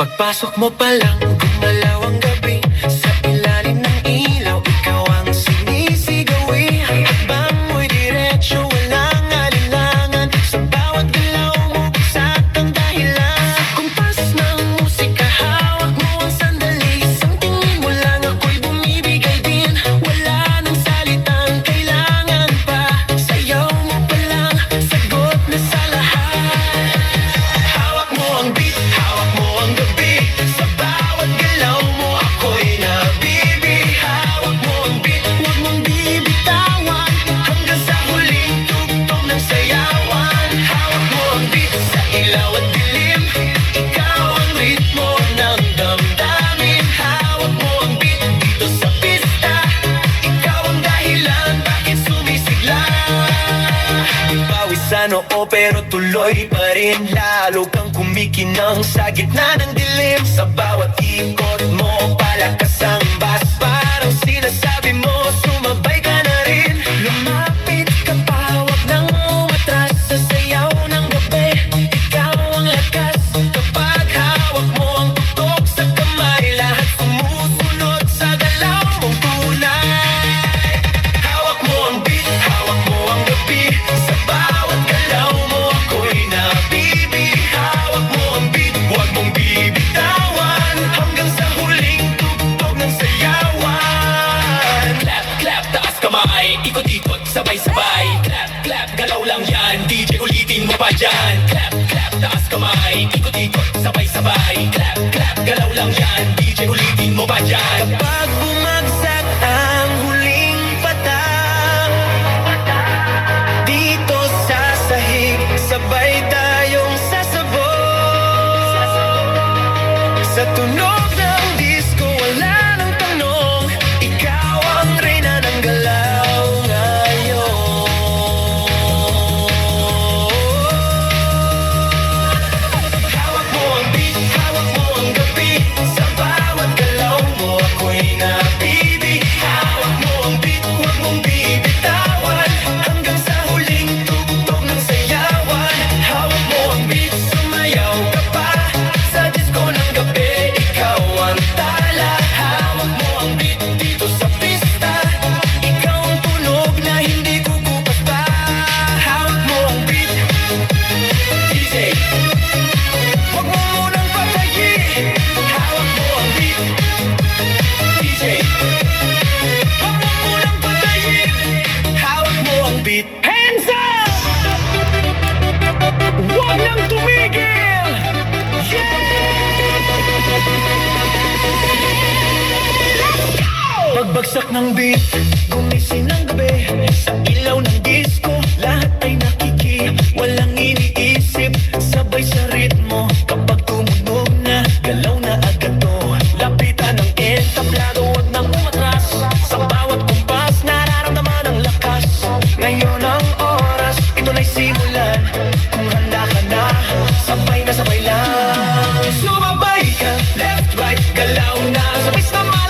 Pagpasok mo pa lang, gumalaw ang gabi. Sa ilalim ng ilaw, ikaw ang sinisigawi. Ang hakbang mo'y diretsyo, walang alinlangan. Sa bawat galaw mo, bigsat ang dahilan. Sa kumpas ng musika, hawak mo ang sandali. Isang tingin mo lang, ako'y bumibigay din. Wala nang salitang kailangan pa. Sayaw mo pa lang, sagot na sa lahat. Hawak mo ang beat, hawak mo ang gabi. Sa bawat galaw mo, ako'y nabibi. Hawak mo ang beat, huwag mong bibitawan. Hanggang sa huling tugtog ng sayawan. Hawak mo ang beat, sa ilaw at dilim. Ikaw ang ritmo ng damdamin. Hawak mo ang beat, dito sa pista. Ikaw ang dahilan, bakit sumisigla. Pawisan oo pero tuloy pa rin. Lalo kang kumikinang sa gitna ng dilim. Sa bawat ikot mo, palakas ang bass. Parang sinasabi mo, sumabay ka na rin. Lumapit ka pa, huwag nang umatras. Sa sayaw ng gabi, ikaw ang lakas. Kapag hawak mo ang tutok sa kamay, lahat sumusunod sa galaw mong tunay. Hawak mo ang beat, hawak mo ang gabi. Sa bawat galaw mo, ako'y nabibi. Hawak mo ang beat, huwag mong bibitawan. Hanggang sa huling tugtog ng sayawan. Clap, clap, taas kamay, ikot-ikot, sabay-sabay. Clap, clap, galaw lang yan, DJ ulitin mo pa dyan. Clap, clap, taas kamay, ikot-ikot, sabay-sabay. Clap, clap, galaw lang yan, DJ ulitin mo pa dyan. Kapag bumagsak ang huling patang, dito sa sahig, sabay tayong sasabog. Sa tunog ng disco, wala nang tanong. Ikaw ang reyna ng galaw ngayon. Hawak mo ang beat, hawak mo ang gabi. Sa bawat galaw mo, ako'y nabibi. Hawak mo ang beat, huwag mong bibitawan. Hanggang sa huling tugtog ng sayawan. Hawak mo ang beat, sumayaw ka pa. Sa disco ng gabi, ikaw ang tala. Hawak mo ang beat dito sa pista. Ikaw ang tunog na hindi kukupas pa. Hawak mo ang beat, DJ, huwag mo munang patayin. Hawak mo ang beat, DJ, huwag mo munang patayin. Hawak mo ang beat. Hands up! Huwag nang tumigil! Pagbagsak ng beat, gumising ng gabi. Sa ilaw ng disco, lahat ay nakiki. Walang iniisip, sabay sa ritmo. Kapag tumunog na, galaw na agad to. Lapitan ng entablado, huwag nang umatras. Sa bawat kumpas, nararamdaman ang lakas. Ngayon ang oras, ito na'y simulan. Kung handa ka na sabay lang. Sumabay ka, left, right, galaw na. Sabay sama